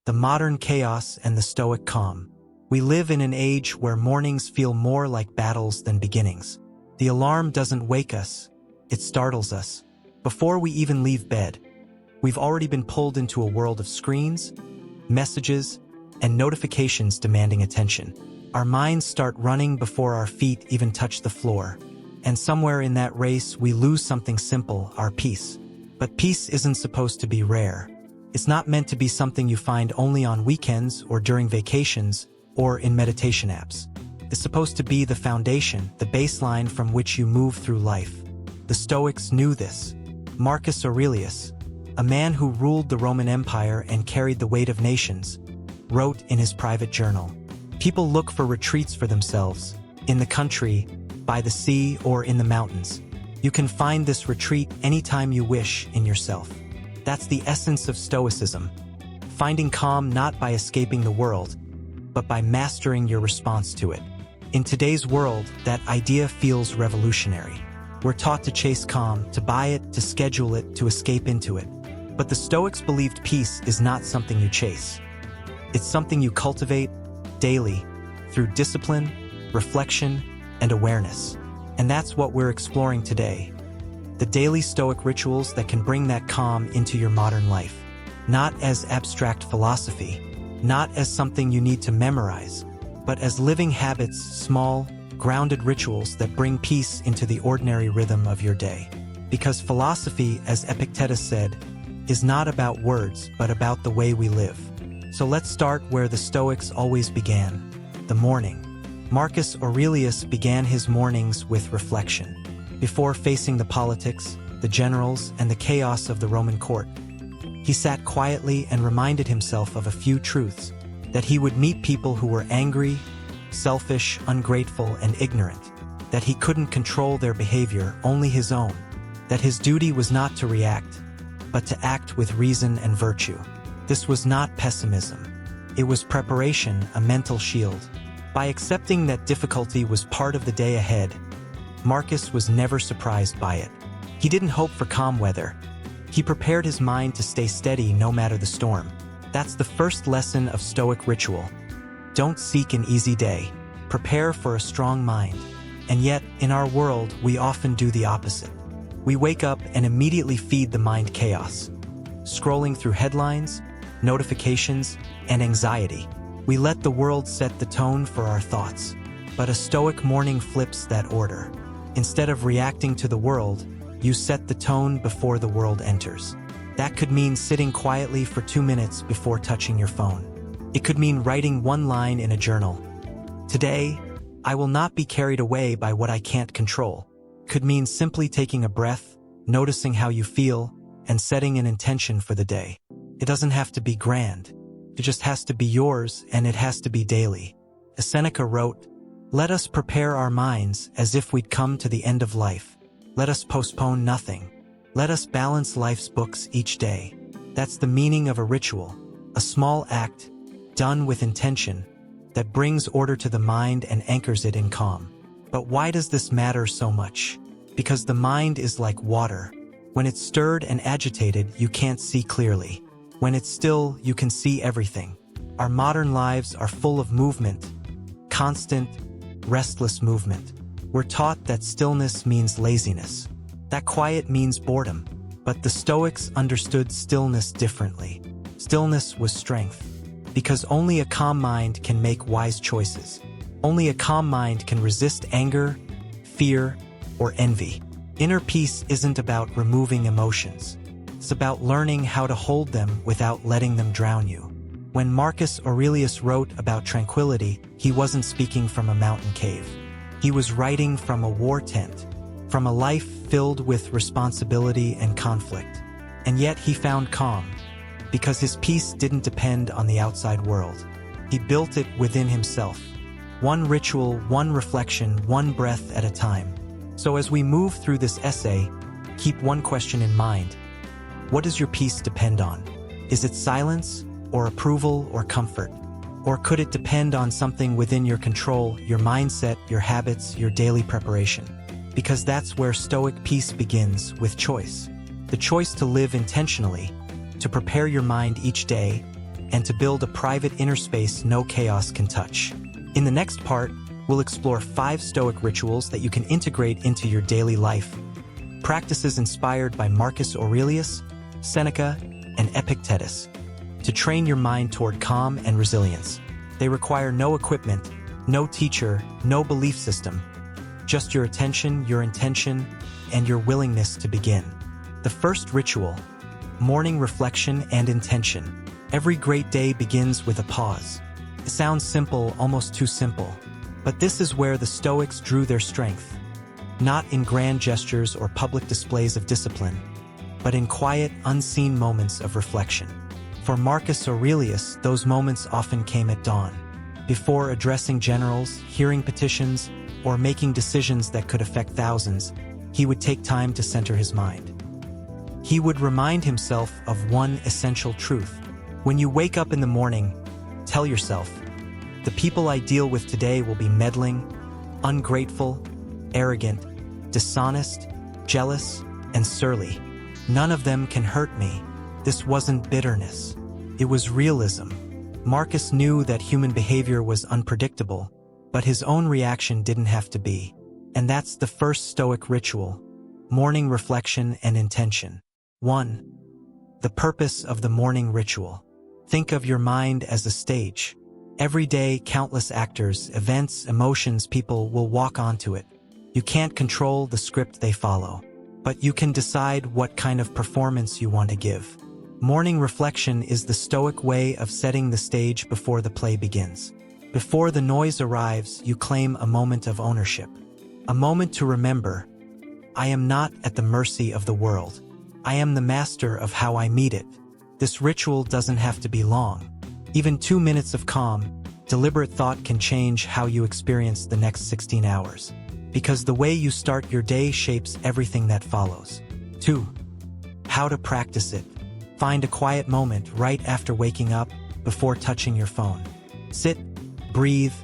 the modern chaos and the Stoic calm. We live in an age where mornings feel more like battles than beginnings. The alarm doesn't wake us, it startles us. Before we even leave bed, we've already been pulled into a world of screens, messages, and notifications demanding attention. Our minds start running before our feet even touch the floor. And somewhere in that race, we lose something simple, our peace. But peace isn't supposed to be rare. It's not meant to be something you find only on weekends or during vacations or in meditation apps. It's supposed to be the foundation, the baseline from which you move through life. The Stoics knew this. Marcus Aurelius, a man who ruled the Roman Empire and carried the weight of nations, wrote in his private journal, "People look for retreats for themselves, in the country, by the sea, or in the mountains. You can find this retreat anytime you wish in yourself." That's the essence of Stoicism. Finding calm not by escaping the world, but by mastering your response to it. In today's world, that idea feels revolutionary. We're taught to chase calm, to buy it, to schedule it, to escape into it. But the Stoics believed peace is not something you chase. It's something you cultivate daily, through discipline, reflection, and awareness. And that's what we're exploring today. The daily Stoic rituals that can bring that calm into your modern life. Not as abstract philosophy, not as something you need to memorize, but as living habits, small, grounded rituals that bring peace into the ordinary rhythm of your day. Because philosophy, as Epictetus said, is not about words, but about the way we live. So let's start where the Stoics always began, the morning. Marcus Aurelius began his mornings with reflection. Before facing the politics, the generals, and the chaos of the Roman court, he sat quietly and reminded himself of a few truths, that he would meet people who were angry, selfish, ungrateful, and ignorant, that he couldn't control their behavior, only his own, that his duty was not to react, but to act with reason and virtue. This was not pessimism. It was preparation, a mental shield. By accepting that difficulty was part of the day ahead, Marcus was never surprised by it. He didn't hope for calm weather. He prepared his mind to stay steady no matter the storm. That's the first lesson of Stoic ritual. Don't seek an easy day. Prepare for a strong mind. And yet, in our world, we often do the opposite. We wake up and immediately feed the mind chaos. Scrolling through headlines, notifications, and anxiety. We let the world set the tone for our thoughts. But a Stoic morning flips that order. Instead of reacting to the world, you set the tone before the world enters. That could mean sitting quietly for 2 minutes before touching your phone. It could mean writing one line in a journal. Today, I will not be carried away by what I can't control. Could mean simply taking a breath, noticing how you feel, and setting an intention for the day. It doesn't have to be grand. It just has to be yours, and it has to be daily. As Seneca wrote, "Let us prepare our minds as if we'd come to the end of life. Let us postpone nothing. Let us balance life's books each day." That's the meaning of a ritual, a small act, done with intention, that brings order to the mind and anchors it in calm. But why does this matter so much? Because the mind is like water. When it's stirred and agitated, you can't see clearly. When it's still, you can see everything. Our modern lives are full of movement, constant, restless movement. We're taught that stillness means laziness, that quiet means boredom. But the Stoics understood stillness differently. Stillness was strength, because only a calm mind can make wise choices. Only a calm mind can resist anger, fear, or envy. Inner peace isn't about removing emotions. It's about learning how to hold them without letting them drown you. When Marcus Aurelius wrote about tranquility, he wasn't speaking from a mountain cave. He was writing from a war tent, from a life filled with responsibility and conflict. And yet he found calm, because his peace didn't depend on the outside world. He built it within himself. One ritual, one reflection, one breath at a time. So as we move through this essay, keep one question in mind. What does your peace depend on? Is it silence, or approval, or comfort? Or could it depend on something within your control, your mindset, your habits, your daily preparation? Because that's where Stoic peace begins, with choice. The choice to live intentionally, to prepare your mind each day, and to build a private inner space no chaos can touch. In the next part, we'll explore 5 Stoic rituals that you can integrate into your daily life. Practices inspired by Marcus Aurelius, Seneca, and Epictetus to train your mind toward calm and resilience. They require no equipment, no teacher, no belief system, just your attention, your intention, and your willingness to begin. The first ritual, morning reflection and intention. Every great day begins with a pause. It sounds simple, almost too simple, but this is where the Stoics drew their strength. Not in grand gestures or public displays of discipline, but in quiet, unseen moments of reflection. For Marcus Aurelius, those moments often came at dawn. Before addressing generals, hearing petitions, or making decisions that could affect thousands, he would take time to center his mind. He would remind himself of one essential truth. When you wake up in the morning, tell yourself, the people I deal with today will be meddling, ungrateful, arrogant, dishonest, jealous, and surly. None of them can hurt me. This wasn't bitterness. It was realism. Marcus knew that human behavior was unpredictable, but his own reaction didn't have to be. And that's the first Stoic ritual, morning reflection and intention. 1. The purpose of the morning ritual. Think of your mind as a stage. Every day, countless actors, events, emotions, people will walk onto it. You can't control the script they follow, but you can decide what kind of performance you want to give. Morning reflection is the Stoic way of setting the stage before the play begins. Before the noise arrives, you claim a moment of ownership. A moment to remember, I am not at the mercy of the world. I am the master of how I meet it. This ritual doesn't have to be long. Even 2 minutes of calm, deliberate thought can change how you experience the next 16 hours. Because the way you start your day shapes everything that follows. 2. How to practice it. Find a quiet moment right after waking up, before touching your phone. Sit, breathe,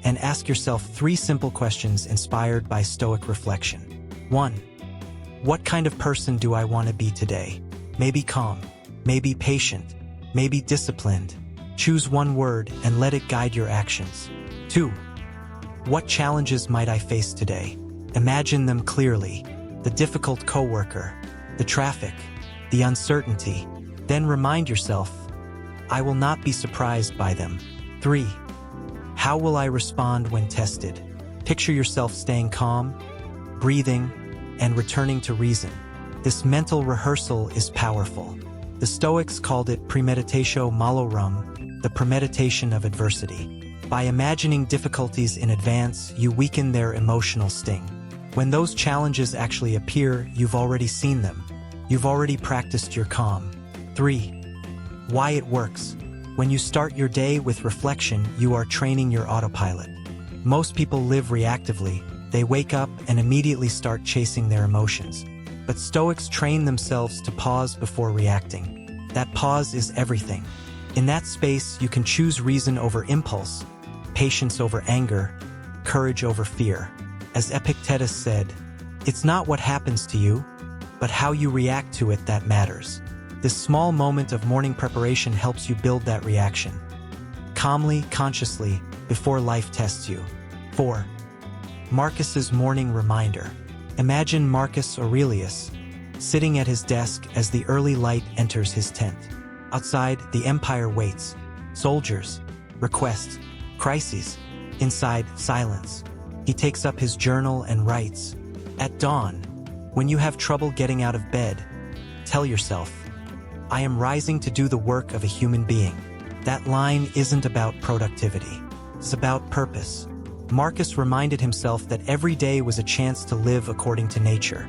and ask yourself 3 simple questions inspired by Stoic reflection. 1. What kind of person do I want to be today? Maybe calm, maybe patient, maybe disciplined. Choose one word and let it guide your actions. 2. What challenges might I face today? Imagine them clearly. The difficult coworker, the traffic, the uncertainty. Then remind yourself, I will not be surprised by them. 3. How will I respond when tested? Picture yourself staying calm, breathing, and returning to reason. This mental rehearsal is powerful. The Stoics called it premeditatio malorum, the premeditation of adversity. By imagining difficulties in advance, you weaken their emotional sting. When those challenges actually appear, you've already seen them. You've already practiced your calm. 3. Why it works. When you start your day with reflection, you are training your autopilot. Most people live reactively. They wake up and immediately start chasing their emotions. But Stoics train themselves to pause before reacting. That pause is everything. In that space, you can choose reason over impulse, patience over anger, courage over fear. As Epictetus said, it's not what happens to you, but how you react to it that matters. This small moment of morning preparation helps you build that reaction. Calmly, consciously, before life tests you. 4. Marcus's morning reminder. Imagine Marcus Aurelius sitting at his desk as the early light enters his tent. Outside, the empire waits. Soldiers, requests, crises. Inside, silence. He takes up his journal and writes. At dawn, when you have trouble getting out of bed, tell yourself, I am rising to do the work of a human being. That line isn't about productivity. It's about purpose. Marcus reminded himself that every day was a chance to live according to nature,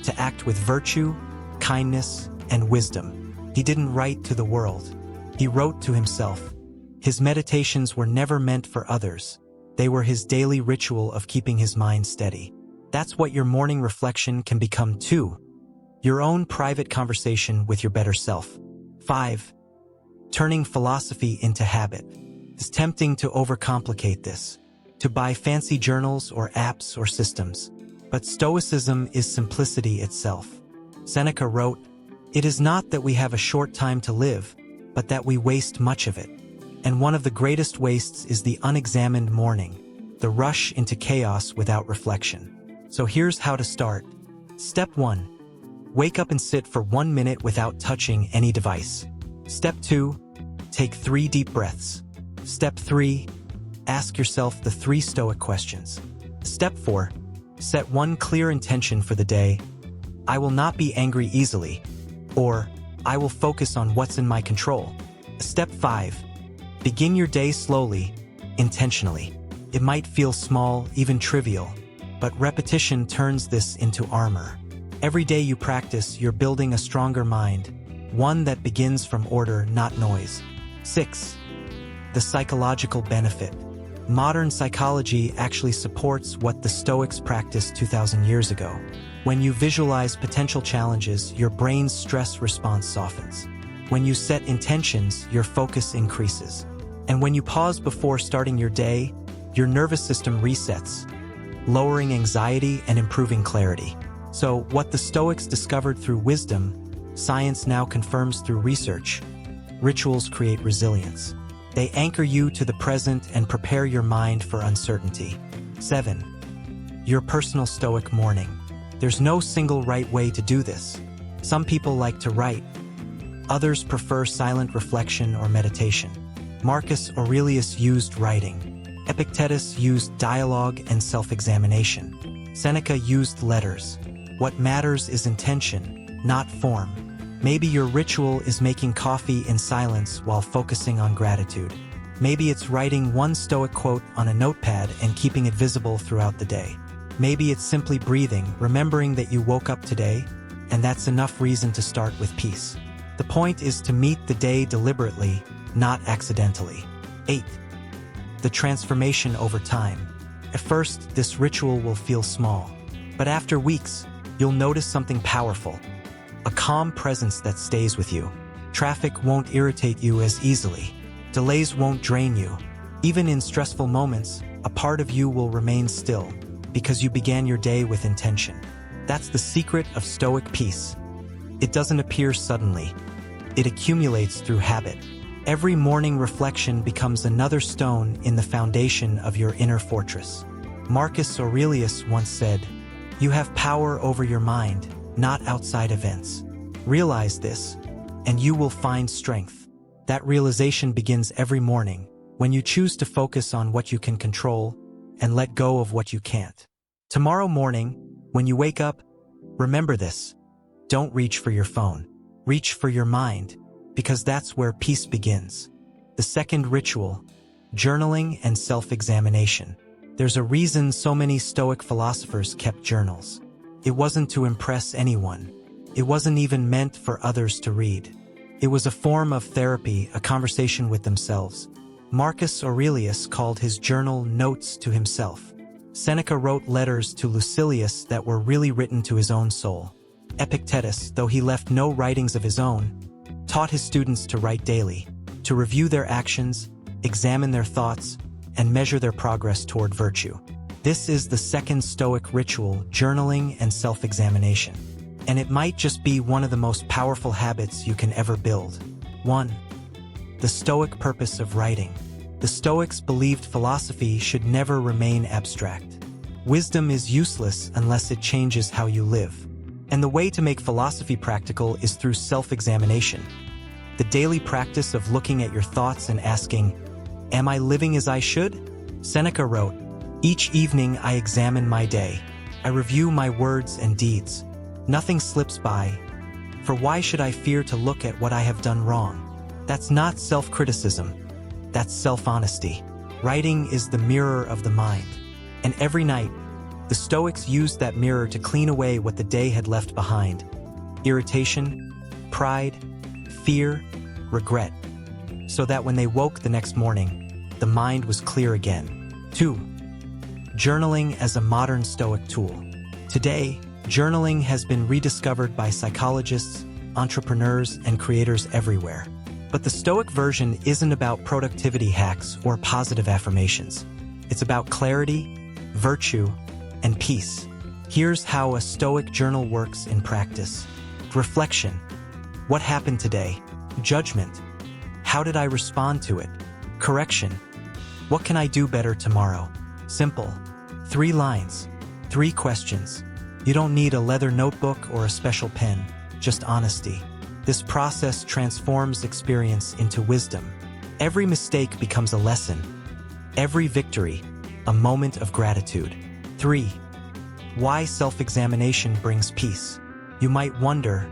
to act with virtue, kindness, and wisdom. He didn't write to the world. He wrote to himself. His meditations were never meant for others. They were his daily ritual of keeping his mind steady. That's what your morning reflection can become too. Your own private conversation with your better self. 5. Turning philosophy into habit. It's tempting to overcomplicate this, to buy fancy journals or apps or systems. But Stoicism is simplicity itself. Seneca wrote, "It is not that we have a short time to live, but that we waste much of it. And one of the greatest wastes is the unexamined morning, the rush into chaos without reflection. So here's how to start. Step 1. Wake up and sit for 1 minute without touching any device. Step 2. Take 3 deep breaths. Step 3. Ask yourself the 3 Stoic questions. Step 4. Set one clear intention for the day. I will not be angry easily, or I will focus on what's in my control. Step 5. Begin your day slowly, intentionally. It might feel small, even trivial, but repetition turns this into armor. Every day you practice, you're building a stronger mind, one that begins from order, not noise. 6. The psychological benefit. Modern psychology actually supports what the Stoics practiced 2,000 years ago. When you visualize potential challenges, your brain's stress response softens. When you set intentions, your focus increases. And when you pause before starting your day, your nervous system resets, lowering anxiety and improving clarity. So, what the Stoics discovered through wisdom, science now confirms through research. Rituals create resilience. They anchor you to the present and prepare your mind for uncertainty. 7. Your personal Stoic morning. There's no single right way to do this. Some people like to write. Others prefer silent reflection or meditation. Marcus Aurelius used writing. Epictetus used dialogue and self-examination. Seneca used letters. What matters is intention, not form. Maybe your ritual is making coffee in silence while focusing on gratitude. Maybe it's writing one Stoic quote on a notepad and keeping it visible throughout the day. Maybe it's simply breathing, remembering that you woke up today, and that's enough reason to start with peace. The point is to meet the day deliberately, not accidentally. 8. The transformation over time. At first, this ritual will feel small, but after weeks, you'll notice something powerful. A calm presence that stays with you. Traffic won't irritate you as easily. Delays won't drain you. Even in stressful moments, a part of you will remain still, because you began your day with intention. That's the secret of Stoic peace. It doesn't appear suddenly. It accumulates through habit. Every morning reflection becomes another stone in the foundation of your inner fortress. Marcus Aurelius once said, "You have power over your mind, not outside events. Realize this, and you will find strength." That realization begins every morning, when you choose to focus on what you can control and let go of what you can't. Tomorrow morning, when you wake up, remember this. Don't reach for your phone. Reach for your mind, because that's where peace begins. The second ritual, journaling and self-examination. There's a reason so many Stoic philosophers kept journals. It wasn't to impress anyone. It wasn't even meant for others to read. It was a form of therapy, a conversation with themselves. Marcus Aurelius called his journal notes to himself. Seneca wrote letters to Lucilius that were really written to his own soul. Epictetus, though he left no writings of his own, taught his students to write daily, to review their actions, examine their thoughts, and measure their progress toward virtue. This is the second Stoic ritual, journaling and self-examination. And it might just be one of the most powerful habits you can ever build. 1. The Stoic purpose of writing. The Stoics believed philosophy should never remain abstract. Wisdom is useless unless it changes how you live. And the way to make philosophy practical is through self-examination. The daily practice of looking at your thoughts and asking, "Am I living as I should?" Seneca wrote, "Each evening I examine my day. I review my words and deeds. Nothing slips by. For why should I fear to look at what I have done wrong?" That's not self-criticism. That's self-honesty. Writing is the mirror of the mind. And every night, the Stoics used that mirror to clean away what the day had left behind. Irritation, pride, fear, regret. So that when they woke the next morning, the mind was clear again. 2. Journaling as a modern Stoic tool. Today, journaling has been rediscovered by psychologists, entrepreneurs, and creators everywhere. But the Stoic version isn't about productivity hacks or positive affirmations. It's about clarity, virtue, and peace. Here's how a Stoic journal works in practice. Reflection. What happened today? Judgment. How did I respond to it? Correction. What can I do better tomorrow? Simple. 3 lines. 3 questions. You don't need a leather notebook or a special pen, just honesty. This process transforms experience into wisdom. Every mistake becomes a lesson. Every victory, a moment of gratitude. 3. Why self-examination brings peace. You might wonder,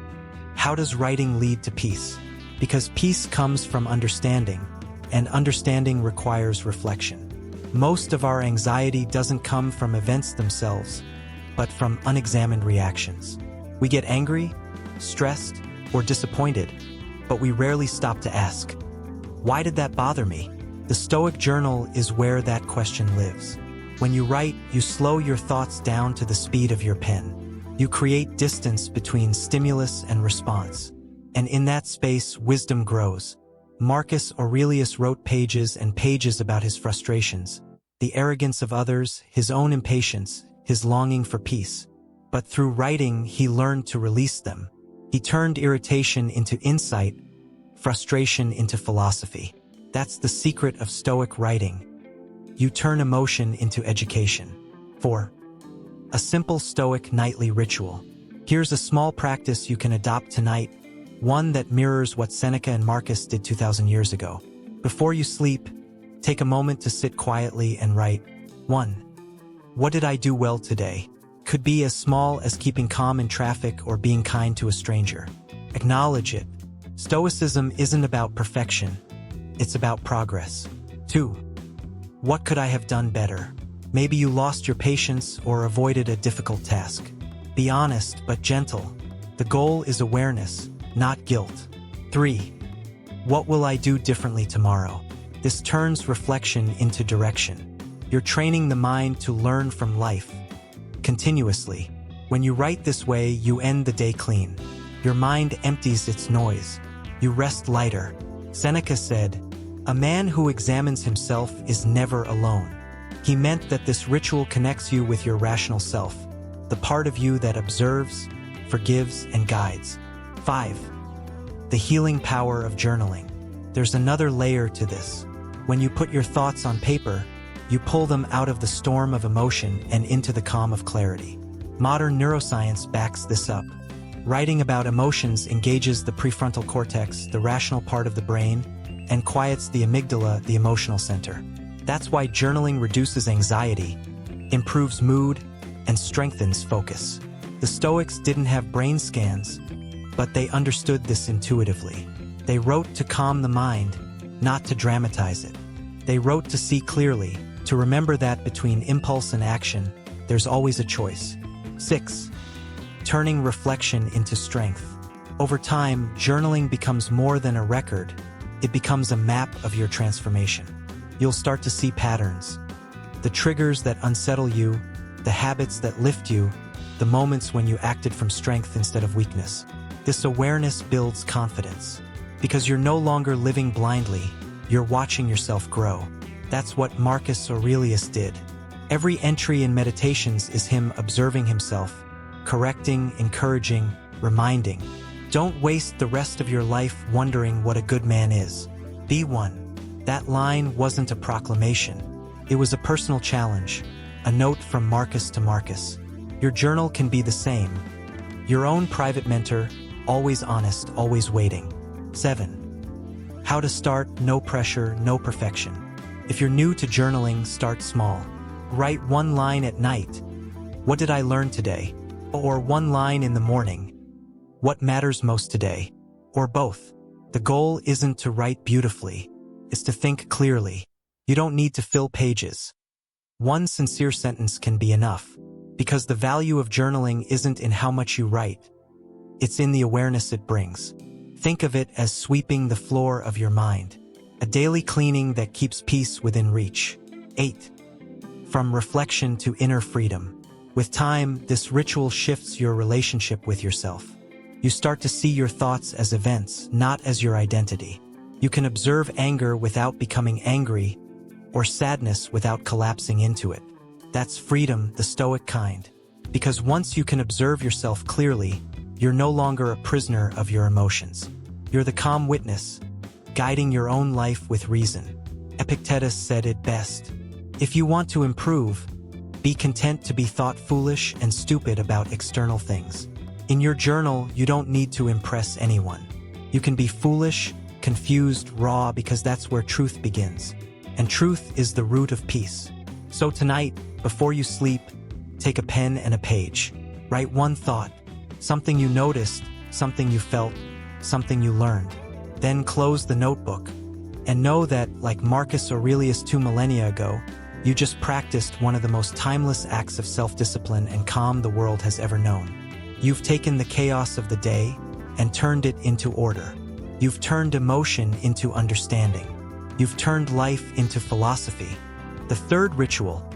how does writing lead to peace? Because peace comes from understanding, and understanding requires reflection. Most of our anxiety doesn't come from events themselves, but from unexamined reactions. We get angry, stressed, or disappointed, but we rarely stop to ask, why did that bother me? The Stoic journal is where that question lives. When you write, you slow your thoughts down to the speed of your pen. You create distance between stimulus and response. And in that space, wisdom grows. Marcus Aurelius wrote pages and pages about his frustrations, the arrogance of others, his own impatience, his longing for peace. But through writing, he learned to release them. He turned irritation into insight, frustration into philosophy. That's the secret of Stoic writing. You turn emotion into education. 4. A simple Stoic nightly ritual. Here's a small practice you can adopt tonight, one that mirrors what Seneca and Marcus did 2,000 years ago. Before you sleep, take a moment to sit quietly and write, 1. What did I do well today? Could be as small as keeping calm in traffic or being kind to a stranger. Acknowledge it. Stoicism isn't about perfection. It's about progress. 2. What could I have done better? Maybe you lost your patience or avoided a difficult task. Be honest but gentle. The goal is awareness, not guilt. 3. What will I do differently tomorrow? This turns reflection into direction. You're training the mind to learn from life continuously. When you write this way, you end the day clean. Your mind empties its noise. You rest lighter. Seneca said, "A man who examines himself is never alone." He meant that this ritual connects you with your rational self, the part of you that observes, forgives, and guides. 5. The healing power of journaling. There's another layer to this. When you put your thoughts on paper, you pull them out of the storm of emotion and into the calm of clarity. Modern neuroscience backs this up. Writing about emotions engages the prefrontal cortex, the rational part of the brain, and quiets the amygdala, the emotional center. That's why journaling reduces anxiety, improves mood, and strengthens focus. The Stoics didn't have brain scans, but they understood this intuitively. They wrote to calm the mind, not to dramatize it. They wrote to see clearly, to remember that between impulse and action, there's always a choice. 6. Turning reflection into strength. Over time, journaling becomes more than a record. It becomes a map of your transformation. You'll start to see patterns. The triggers that unsettle you, the habits that lift you, the moments when you acted from strength instead of weakness. This awareness builds confidence. Because you're no longer living blindly, you're watching yourself grow. That's what Marcus Aurelius did. Every entry in Meditations is him observing himself, correcting, encouraging, reminding. Don't waste the rest of your life wondering what a good man is. Be one. That line wasn't a proclamation. It was a personal challenge, a note from Marcus to Marcus. Your journal can be the same. Your own private mentor, always honest, always waiting. 7. How to start, no pressure, no perfection. If you're new to journaling, start small. Write 1 line at night. What did I learn today? Or 1 line in the morning. What matters most today? Or both. The goal isn't to write beautifully. It's to think clearly. You don't need to fill pages. 1 sincere sentence can be enough. Because the value of journaling isn't in how much you write. It's in the awareness it brings. Think of it as sweeping the floor of your mind. A daily cleaning that keeps peace within reach. 8. From reflection to inner freedom. With time, this ritual shifts your relationship with yourself. You start to see your thoughts as events, not as your identity. You can observe anger without becoming angry, or sadness without collapsing into it. That's freedom, the Stoic kind. Because once you can observe yourself clearly, you're no longer a prisoner of your emotions. You're the calm witness, guiding your own life with reason. Epictetus said it best. If you want to improve, be content to be thought foolish and stupid about external things. In your journal, you don't need to impress anyone. You can be foolish, confused, raw, because that's where truth begins. And truth is the root of peace. So tonight, before you sleep, take a pen and a page. Write one thought, something you noticed, something you felt, something you learned. Then close the notebook. And know that, like Marcus Aurelius 2 millennia ago, you just practiced one of the most timeless acts of self-discipline and calm the world has ever known. You've taken the chaos of the day and turned it into order. You've turned emotion into understanding. You've turned life into philosophy. The third ritual,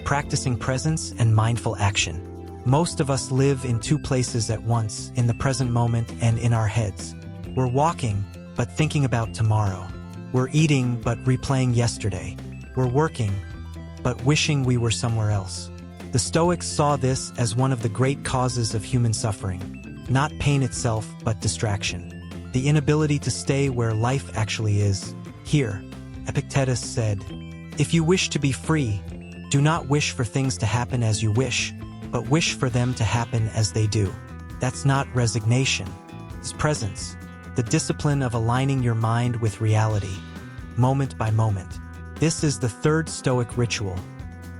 practicing presence and mindful action. Most of us live in two places at once, in the present moment and in our heads. We're walking, but thinking about tomorrow. We're eating, but replaying yesterday. We're working, but wishing we were somewhere else. The Stoics saw this as one of the great causes of human suffering. Not pain itself, but distraction. The inability to stay where life actually is. Here, Epictetus said, "If you wish to be free, do not wish for things to happen as you wish, but wish for them to happen as they do." That's not resignation. It's presence. The discipline of aligning your mind with reality, moment by moment. This is the third Stoic ritual,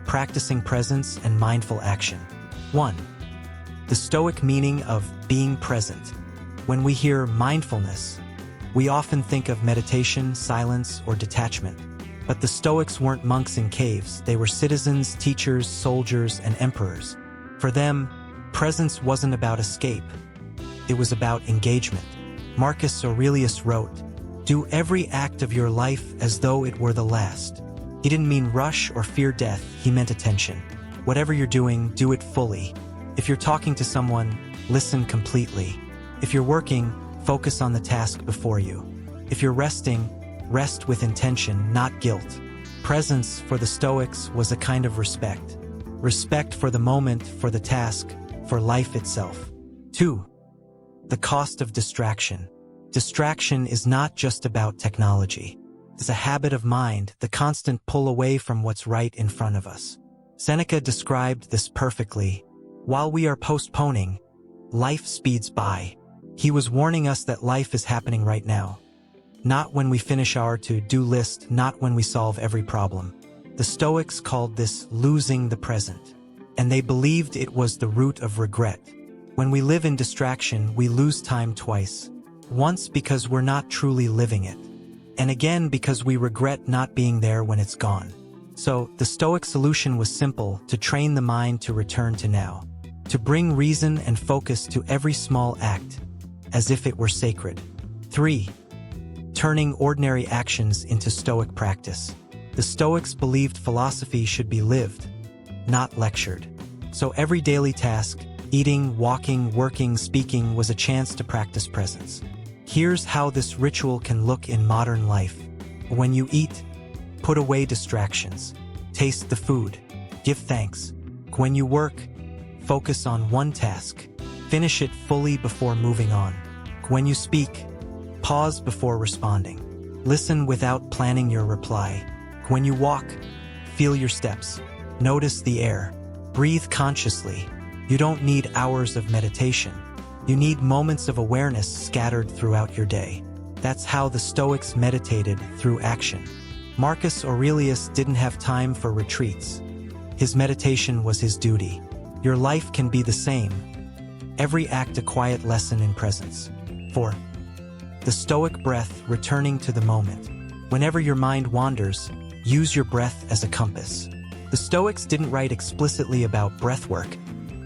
practicing presence and mindful action. 1. The Stoic meaning of being present. When we hear mindfulness, we often think of meditation, silence, or detachment. But the Stoics weren't monks in caves. They were citizens, teachers, soldiers, and emperors. For them, presence wasn't about escape. It was about engagement. Marcus Aurelius wrote, "Do every act of your life as though it were the last." He didn't mean rush or fear death. He meant attention. Whatever you're doing, do it fully. If you're talking to someone, listen completely. If you're working, focus on the task before you. If you're resting, rest with intention, not guilt. Presence for the Stoics was a kind of respect. Respect for the moment, for the task, for life itself. 2. The cost of distraction. Distraction is not just about technology. It's a habit of mind, the constant pull away from what's right in front of us. Seneca described this perfectly. While we are postponing, life speeds by. He was warning us that life is happening right now. Not when we finish our to-do list, not when we solve every problem. The Stoics called this losing the present, and they believed it was the root of regret. When we live in distraction, we lose time twice. Once because we're not truly living it, and again because we regret not being there when it's gone. So, the Stoic solution was simple: to train the mind to return to now, to bring reason and focus to every small act, as if it were sacred. 3. Turning ordinary actions into Stoic practice. The Stoics believed philosophy should be lived, not lectured. So every daily task, eating, walking, working, speaking, was a chance to practice presence. Here's how this ritual can look in modern life. When you eat, put away distractions. Taste the food. Give thanks. When you work, focus on one task. Finish it fully before moving on. When you speak, pause before responding. Listen without planning your reply. When you walk, feel your steps. Notice the air. Breathe consciously. You don't need hours of meditation. You need moments of awareness scattered throughout your day. That's how the Stoics meditated, through action. Marcus Aurelius didn't have time for retreats. His meditation was his duty. Your life can be the same. Every act a quiet lesson in presence. 4. The Stoic breath, returning to the moment. Whenever your mind wanders, use your breath as a compass. The Stoics didn't write explicitly about breath work,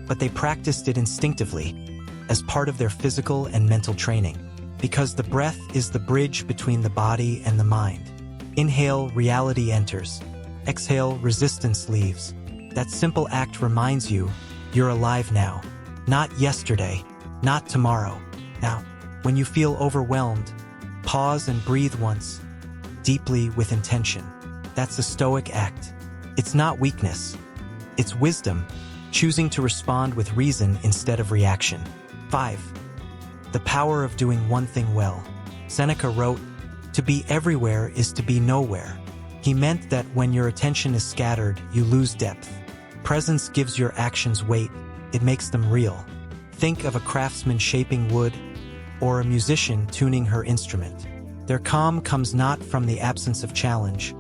but they practiced it instinctively, as part of their physical and mental training. Because the breath is the bridge between the body and the mind. Inhale, reality enters. Exhale, resistance leaves. That simple act reminds you, you're alive now. Not yesterday, not tomorrow. Now, when you feel overwhelmed, pause and breathe once, deeply with intention. That's a Stoic act. It's not weakness. It's wisdom, choosing to respond with reason instead of reaction. 5. The power of doing one thing well. Seneca wrote, To be everywhere is to be nowhere. He meant that when your attention is scattered, you lose depth. Presence gives your actions weight, it makes them real. Think of a craftsman shaping wood, or a musician tuning her instrument. Their calm comes not from the absence of challenge,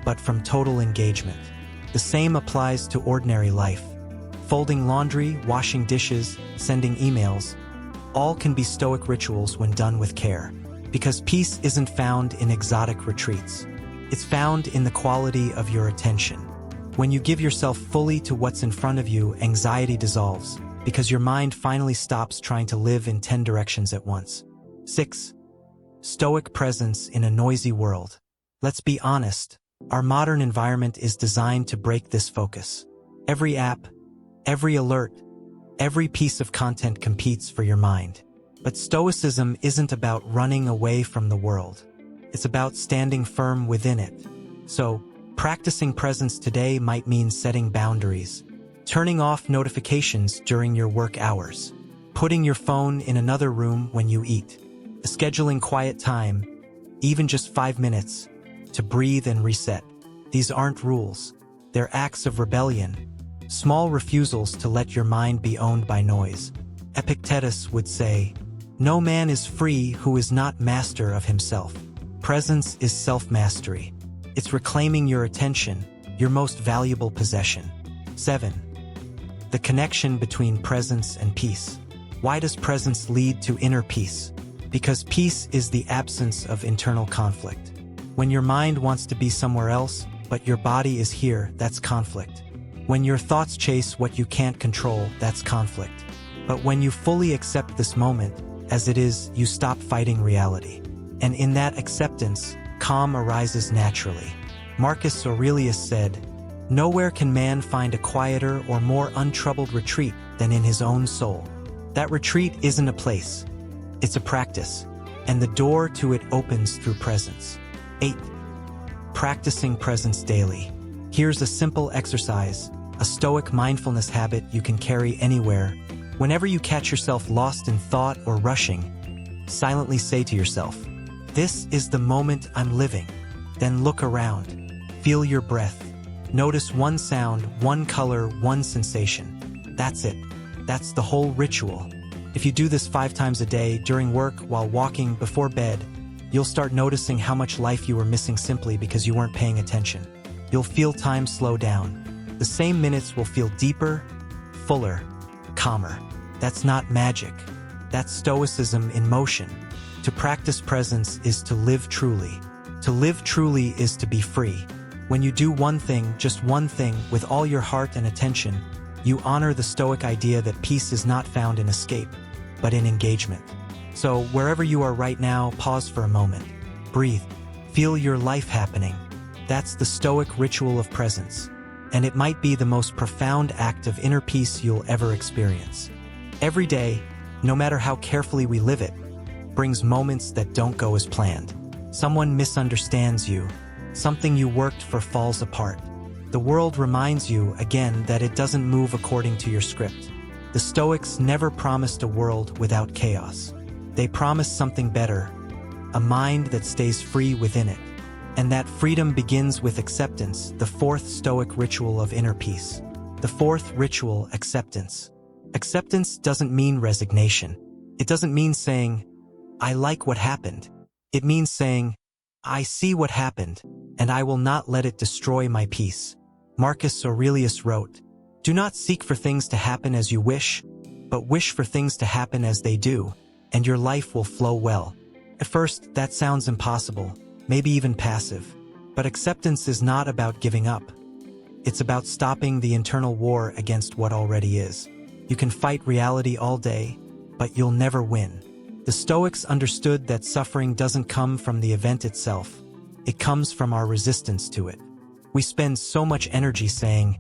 but from total engagement. The same applies to ordinary life. Folding laundry, washing dishes, sending emails, all can be Stoic rituals when done with care. Because peace isn't found in exotic retreats. It's found in the quality of your attention. When you give yourself fully to what's in front of you, anxiety dissolves, because your mind finally stops trying to live in 10 directions at once. 6. Stoic presence in a noisy world. Let's be honest, our modern environment is designed to break this focus. Every app, every alert, every piece of content competes for your mind. But Stoicism isn't about running away from the world. It's about standing firm within it. So, practicing presence today might mean setting boundaries, turning off notifications during your work hours, putting your phone in another room when you eat, scheduling quiet time, even just 5 minutes, to breathe and reset. These aren't rules. They're acts of rebellion, small refusals to let your mind be owned by noise. Epictetus would say, "No man is free who is not master of himself." Presence is self-mastery. It's reclaiming your attention, your most valuable possession. 7. The connection between presence and peace. Why does presence lead to inner peace? Because peace is the absence of internal conflict. When your mind wants to be somewhere else, but your body is here, that's conflict. When your thoughts chase what you can't control, that's conflict. But when you fully accept this moment, as it is, you stop fighting reality. And in that acceptance, calm arises naturally. Marcus Aurelius said, "Nowhere can man find a quieter or more untroubled retreat than in his own soul." That retreat isn't a place, it's a practice, and the door to it opens through presence. 8. Practicing presence daily. Here's a simple exercise, a Stoic mindfulness habit you can carry anywhere. Whenever you catch yourself lost in thought or rushing, silently say to yourself, "This is the moment I'm living." Then look around. Feel your breath. Notice one sound, one color, one sensation. That's it. That's the whole ritual. If you do this 5 times a day, during work, while walking, before bed, you'll start noticing how much life you were missing simply because you weren't paying attention. You'll feel time slow down. The same minutes will feel deeper, fuller, calmer. That's not magic. That's Stoicism in motion. To practice presence is to live truly. To live truly is to be free. When you do one thing, just one thing, with all your heart and attention, you honor the Stoic idea that peace is not found in escape, but in engagement. So, wherever you are right now, pause for a moment. Breathe. Feel your life happening. That's the Stoic ritual of presence. And it might be the most profound act of inner peace you'll ever experience. Every day, no matter how carefully we live it, brings moments that don't go as planned. Someone misunderstands you. Something you worked for falls apart. The world reminds you again that it doesn't move according to your script. The Stoics never promised a world without chaos. They promised something better, a mind that stays free within it. And that freedom begins with acceptance, the 4th Stoic ritual of inner peace. The 4th ritual, acceptance. Acceptance doesn't mean resignation. It doesn't mean saying, "I like what happened." It means saying, "I see what happened, and I will not let it destroy my peace." Marcus Aurelius wrote, "Do not seek for things to happen as you wish, but wish for things to happen as they do, and your life will flow well." At first, that sounds impossible, maybe even passive. But acceptance is not about giving up. It's about stopping the internal war against what already is. You can fight reality all day, but you'll never win. The Stoics understood that suffering doesn't come from the event itself. It comes from our resistance to it. We spend so much energy saying,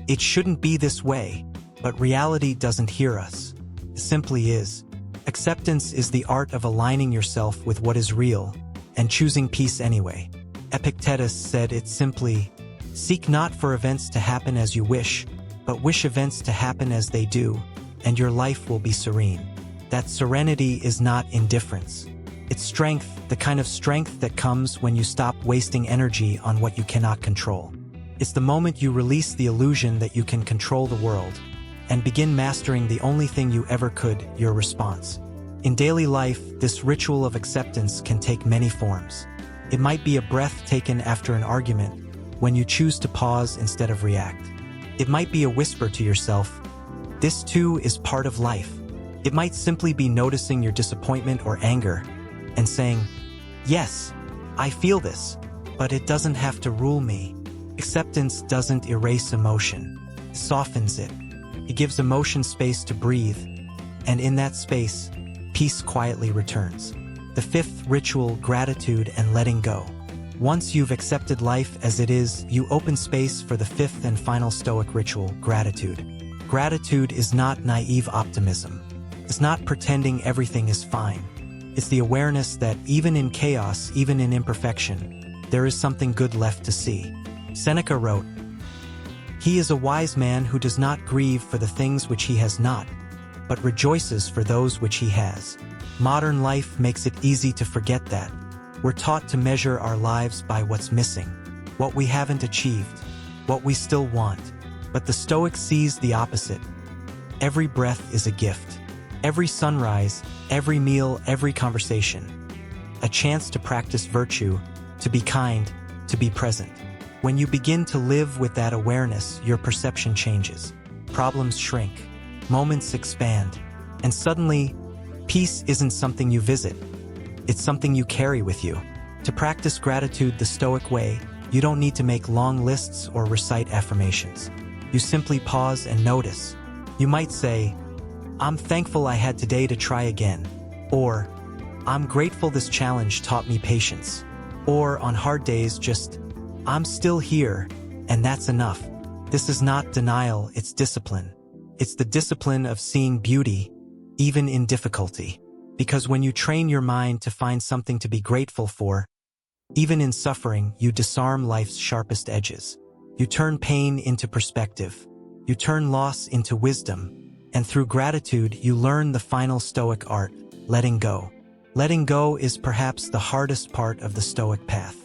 "It shouldn't be this way," but reality doesn't hear us. It simply is. Acceptance is the art of aligning yourself with what is real and choosing peace anyway. Epictetus said it simply, "Seek not for events to happen as you wish, but wish events to happen as they do, and your life will be serene." That serenity is not indifference. It's strength, the kind of strength that comes when you stop wasting energy on what you cannot control. It's the moment you release the illusion that you can control the world and begin mastering the only thing you ever could, your response. In daily life, this ritual of acceptance can take many forms. It might be a breath taken after an argument, when you choose to pause instead of react. It might be a whisper to yourself, "This too is part of life." It might simply be noticing your disappointment or anger and saying, "Yes, I feel this, but it doesn't have to rule me." Acceptance doesn't erase emotion, it softens it. It gives emotion space to breathe, and in that space, peace quietly returns. The fifth ritual, gratitude and letting go. Once you've accepted life as it is, you open space for the fifth and final Stoic ritual, gratitude. Gratitude is not naive optimism. It's not pretending everything is fine. It's the awareness that even in chaos, even in imperfection, there is something good left to see. Seneca wrote, "He is a wise man who does not grieve for the things which he has not, but rejoices for those which he has." Modern life makes it easy to forget that. We're taught to measure our lives by what's missing, what we haven't achieved, what we still want. But the Stoic sees the opposite. Every breath is a gift. Every sunrise, every meal, every conversation. A chance to practice virtue, to be kind, to be present. When you begin to live with that awareness, your perception changes. Problems shrink, moments expand, and suddenly, peace isn't something you visit. It's something you carry with you. To practice gratitude the Stoic way, you don't need to make long lists or recite affirmations. You simply pause and notice. You might say, "I'm thankful I had today to try again," or "I'm grateful this challenge taught me patience," or on hard days just, "I'm still here, and that's enough." This is not denial, it's discipline. It's the discipline of seeing beauty, even in difficulty. Because when you train your mind to find something to be grateful for, even in suffering, you disarm life's sharpest edges. You turn pain into perspective. You turn loss into wisdom. And through gratitude, you learn the final Stoic art, letting go. Letting go is perhaps the hardest part of the Stoic path.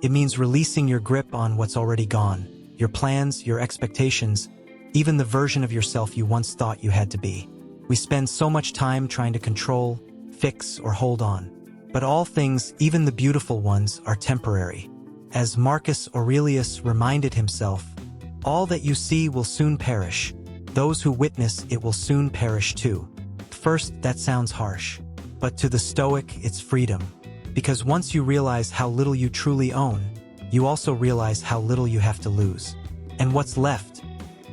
It means releasing your grip on what's already gone, your plans, your expectations, even the version of yourself you once thought you had to be. We spend so much time trying to control, fix, or hold on. But all things, even the beautiful ones, are temporary. As Marcus Aurelius reminded himself, "All that you see will soon perish. Those who witness it will soon perish too." First, that sounds harsh. But to the Stoic, it's freedom. Because once you realize how little you truly own, you also realize how little you have to lose. And what's left,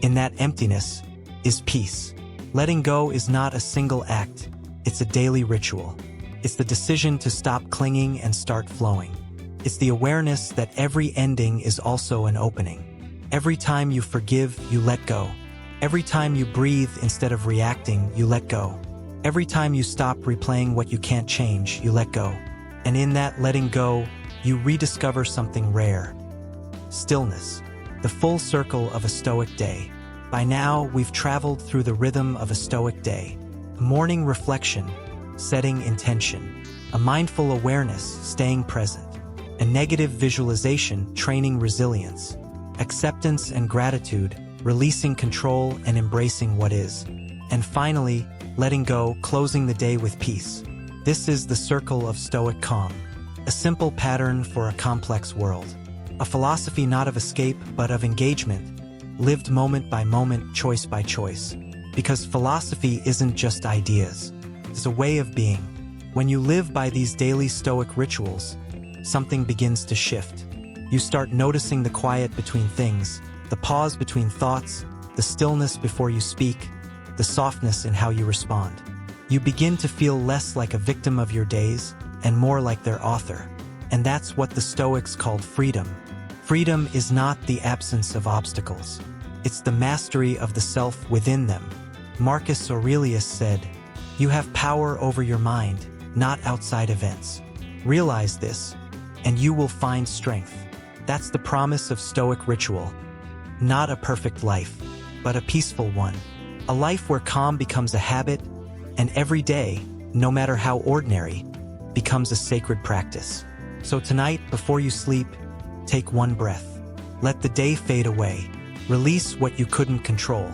in that emptiness, is peace. Letting go is not a single act. It's a daily ritual. It's the decision to stop clinging and start flowing. It's the awareness that every ending is also an opening. Every time you forgive, you let go. Every time you breathe instead of reacting, you let go. Every time you stop replaying what you can't change, you let go. And in that letting go, you rediscover something rare. Stillness, the full circle of a Stoic day. By now, we've traveled through the rhythm of a Stoic day. Morning reflection, setting intention. A mindful awareness, staying present. A negative visualization, training resilience. Acceptance and gratitude, releasing control and embracing what is. And finally, letting go, closing the day with peace. This is the circle of Stoic calm. A simple pattern for a complex world. A philosophy not of escape, but of engagement. Lived moment by moment, choice by choice. Because philosophy isn't just ideas. It's a way of being. When you live by these daily Stoic rituals, something begins to shift. You start noticing the quiet between things, the pause between thoughts, the stillness before you speak, the softness in how you respond. You begin to feel less like a victim of your days and more like their author. And that's what the Stoics called freedom. Freedom is not the absence of obstacles. It's the mastery of the self within them. Marcus Aurelius said, "You have power over your mind, not outside events. Realize this, and you will find strength." That's the promise of Stoic ritual. Not a perfect life, but a peaceful one. A life where calm becomes a habit, and every day, no matter how ordinary, becomes a sacred practice. So tonight, before you sleep, take one breath. Let the day fade away. Release what you couldn't control.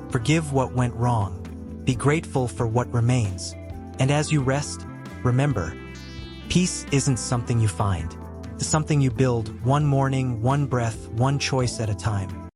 Forgive what went wrong. Be grateful for what remains. And as you rest, remember, peace isn't something you find. It's something you build one morning, one breath, one choice at a time.